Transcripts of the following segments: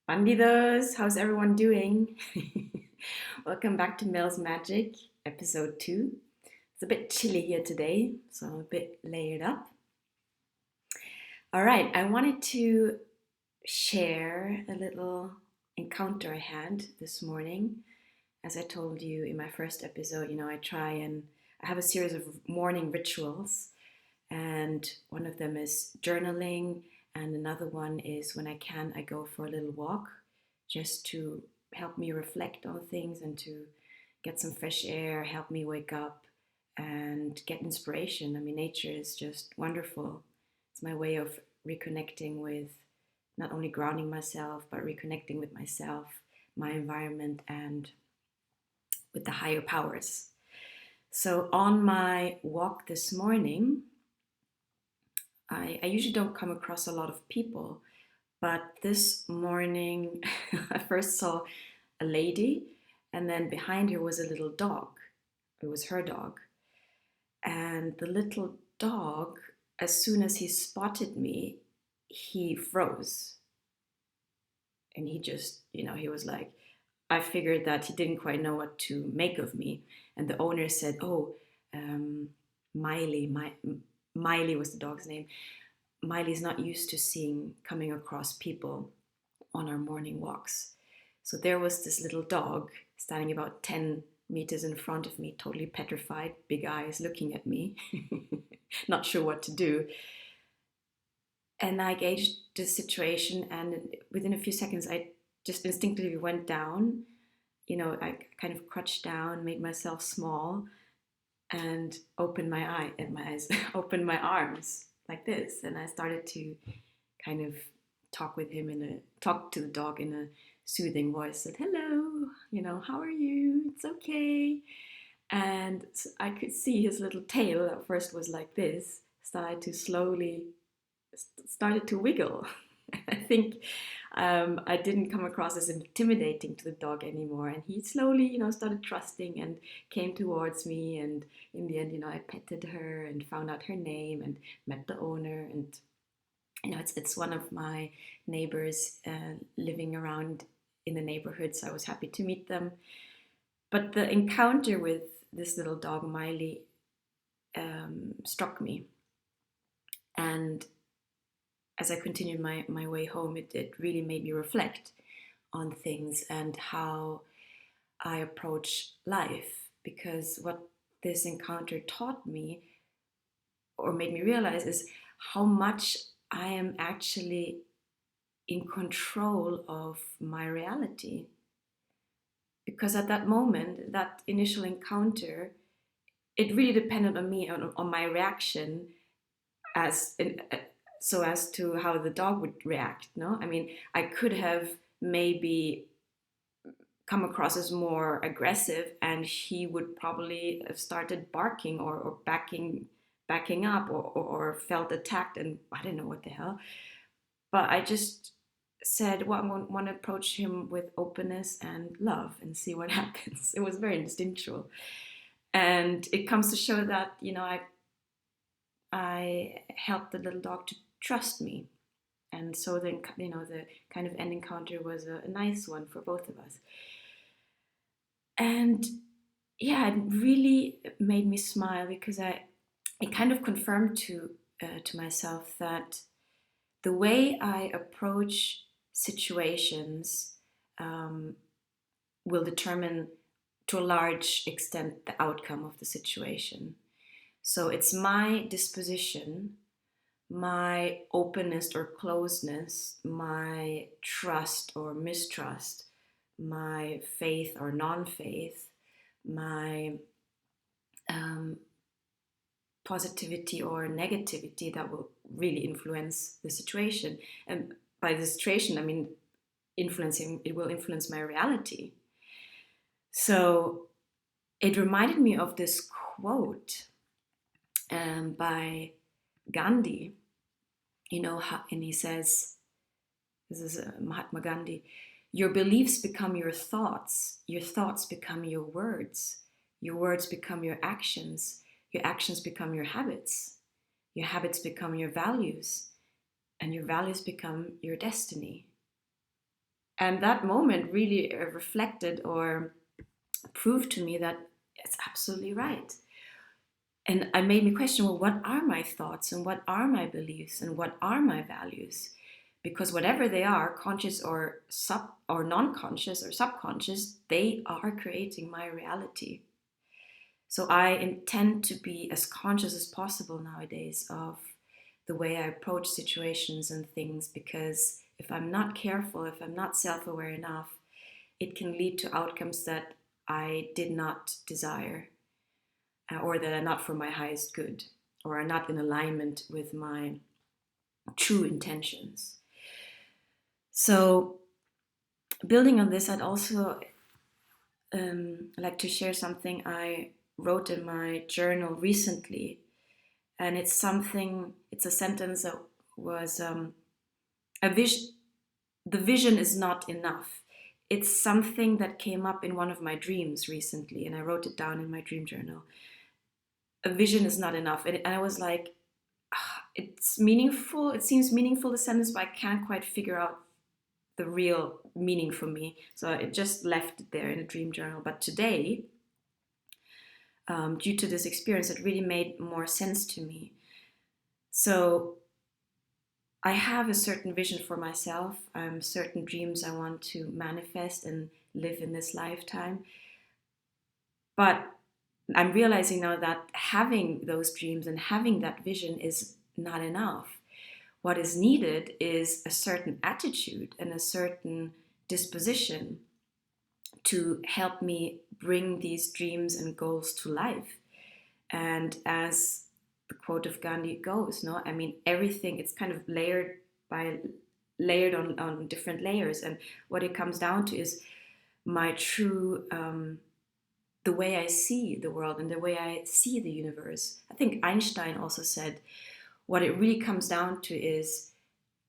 Bandidos, how's everyone doing? Welcome back to Mel's Magic, episode 2. It's a bit chilly here today, so I'm a bit layered up. All right, I wanted to share a little encounter I had this morning. As I told you in my first episode, I have a series of morning rituals, and one of them is journaling, and another one is when I can, I go for a little walk just to help me reflect on things and to get some fresh air, help me wake up and get inspiration. I mean, nature is just wonderful. It's my way of reconnecting with not only grounding myself, but reconnecting with myself, my environment, and with the higher powers. So, on my walk this morning, I usually don't come across a lot of people, but this morning I first saw a lady, and then behind her was a little dog. It was her dog. And the little dog, as soon as he spotted me, he froze. And he just, he was like, I figured that he didn't quite know what to make of me. And the owner said, "Oh, Miley, Miley was the dog's name. Miley's not used to coming across people on our morning walks." So there was this little dog standing about 10 meters in front of me, totally petrified, big eyes looking at me, not sure what to do. And I gauged the situation, and within a few seconds, I just instinctively went down. I kind of crouched down, made myself small, and opened my eyes, opened my arms like this, and I started to kind of talk to the dog in a soothing voice. Said, "Hello, how are you? It's okay." And I could see his little tail at first was like this, started to wiggle. I think I didn't come across as intimidating to the dog anymore, and he slowly, started trusting and came towards me. And in the end, I petted her and found out her name and met the owner. And it's one of my neighbors living around in the neighborhood, so I was happy to meet them. But the encounter with this little dog, Miley, struck me. And as I continued my way home, it really made me reflect on things and how I approach life. Because what this encounter taught me or made me realize is how much I am actually in control of my reality. Because at that moment, that initial encounter, it really depended on me, on my reaction, as in, so as to how the dog would react. No, I mean, I could have maybe come across as more aggressive, and he would probably have started barking or backing up, or felt attacked, and I didn't know what the hell. But I just said, well, I want to approach him with openness and love and see what happens. It was very instinctual. And it comes to show that, I helped the little dog to trust me. And so then, the kind of end encounter was a nice one for both of us. And yeah, it really made me smile because it kind of confirmed to myself that the way I approach situations will determine to a large extent the outcome of the situation. So it's my disposition, my openness or closeness, my trust or mistrust, my faith or non-faith, my positivity or negativity that will really influence the situation. And by the situation, I mean it will influence my reality. So it reminded me of this quote by Gandhi, and he says, this is Mahatma Gandhi, your beliefs become your thoughts become your words become your actions become your habits become your values, and your values become your destiny. And that moment really reflected or proved to me that it's absolutely right. And I made me question, well, what are my thoughts and what are my beliefs and what are my values? Because whatever they are, conscious or non-conscious or subconscious, they are creating my reality. So I intend to be as conscious as possible nowadays of the way I approach situations and things, because if I'm not careful, if I'm not self-aware enough, it can lead to outcomes that I did not desire, or that are not for my highest good, or are not in alignment with my true intentions. So, building on this, I'd also like to share something I wrote in my journal recently. And it's a sentence that was a vision. The vision is not enough. It's something that came up in one of my dreams recently, and I wrote it down in my dream journal. A vision is not enough. And I was like, it's meaningful. It seems meaningful, the sentence, but I can't quite figure out the real meaning for me. So it just left it there in a dream journal. But today, due to this experience, it really made more sense to me. So I have a certain vision for myself, certain dreams I want to manifest and live in this lifetime. But I'm realizing now that having those dreams and having that vision is not enough. What is needed is a certain attitude and a certain disposition to help me bring these dreams and goals to life. And as the quote of Gandhi goes, no, I mean, everything, it's kind of layered on different layers. And what it comes down to is my true, the way I see the world and the way I see the universe. I think Einstein also said, what it really comes down to is,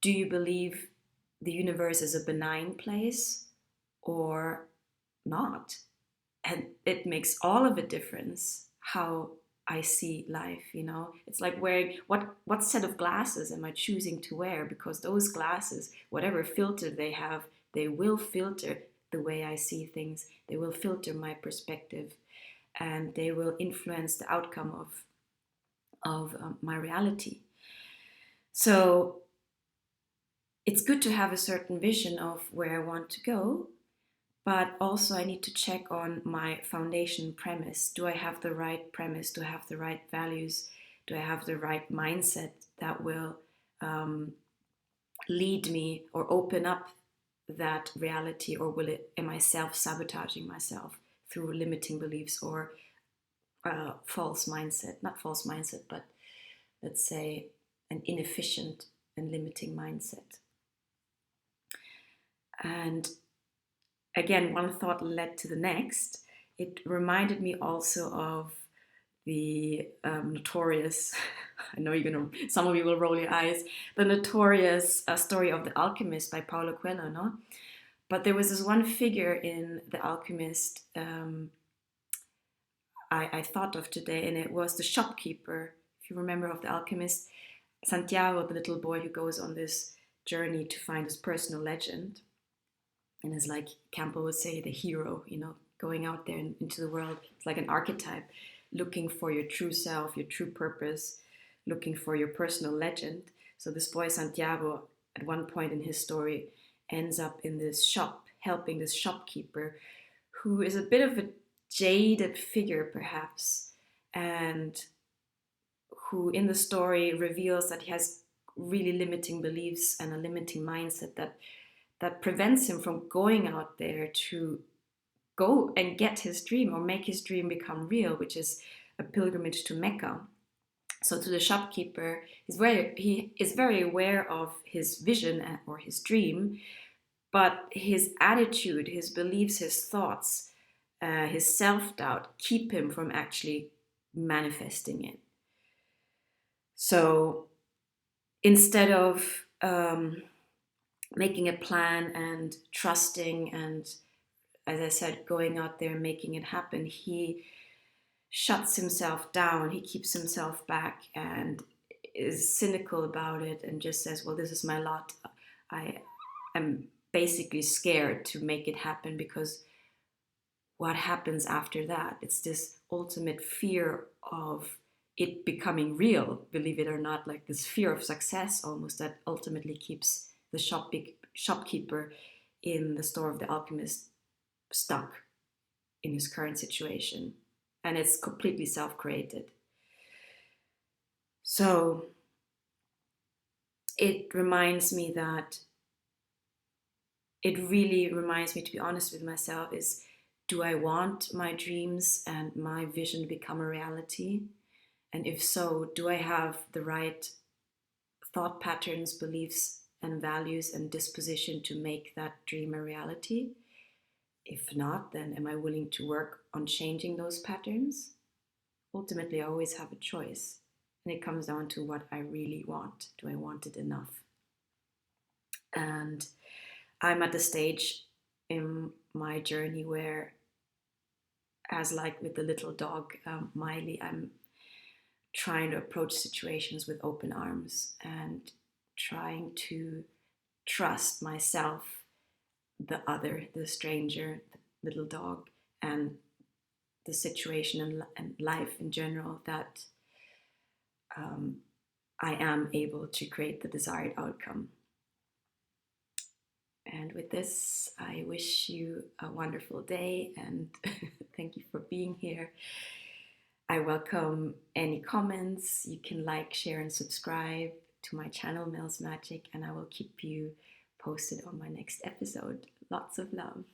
do you believe the universe is a benign place or not? And it makes all of a difference how I see life, you know. It's like wearing what set of glasses am I choosing to wear? Because those glasses, whatever filter they have, they will filter the way I see things. They will filter my perspective, and they will influence the outcome of my reality. So it's good to have a certain vision of where I want to go, but also I need to check on my foundation premise. Do I have the right premise? Do I have the right values? Do I have the right mindset that will lead me or open up that reality, or am I self-sabotaging myself through limiting beliefs or false mindset? Not false mindset, but let's say an inefficient and limiting mindset. And again, one thought led to the next. It reminded me also of the notorious, I know some of you will roll your eyes, the notorious story of the Alchemist by Paulo Coelho, no? But there was this one figure in the Alchemist I thought of today, and it was the shopkeeper. If you remember of the Alchemist, Santiago, the little boy who goes on this journey to find his personal legend, and is like Campbell would say, the hero, you know, going out there into the world. It's like an archetype, looking for your true self, your true purpose, looking for your personal legend. So this boy Santiago, at one point in his story, ends up in this shop, helping this shopkeeper, who is a bit of a jaded figure perhaps, and who in the story reveals that he has really limiting beliefs and a limiting mindset that prevents him from going out there to go and get his dream or make his dream become real, which is a pilgrimage to Mecca. So to the shopkeeper, he is very aware of his vision or his dream, but his attitude, his beliefs, his thoughts, his self-doubt keep him from actually manifesting it. So instead of making a plan and trusting and, as I said, going out there and making it happen, he shuts himself down, he keeps himself back and is cynical about it and just says, well, this is my lot. I am basically scared to make it happen, because what happens after that? It's this ultimate fear of it becoming real, believe it or not, like this fear of success almost, that ultimately keeps the shopkeeper in the store of the alchemist stuck in his current situation. And it's completely self-created. So it reminds me that, it really reminds me to be honest with myself, is, do I want my dreams and my vision to become a reality? And if so, do I have the right thought patterns, beliefs, and values and disposition to make that dream a reality? If not, then am I willing to work on changing those patterns? Ultimately, I always have a choice. And it comes down to what I really want. Do I want it enough? And I'm at the stage in my journey where, as like with the little dog, Miley, I'm trying to approach situations with open arms and trying to trust myself, the other, the stranger, the little dog, and the situation and life in general, that I am able to create the desired outcome. And with this, I wish you a wonderful day, and thank you for being here. I welcome any comments. You can like, share, and subscribe to my channel, Mel's Magic, and I will keep you posted on my next episode. Lots of love.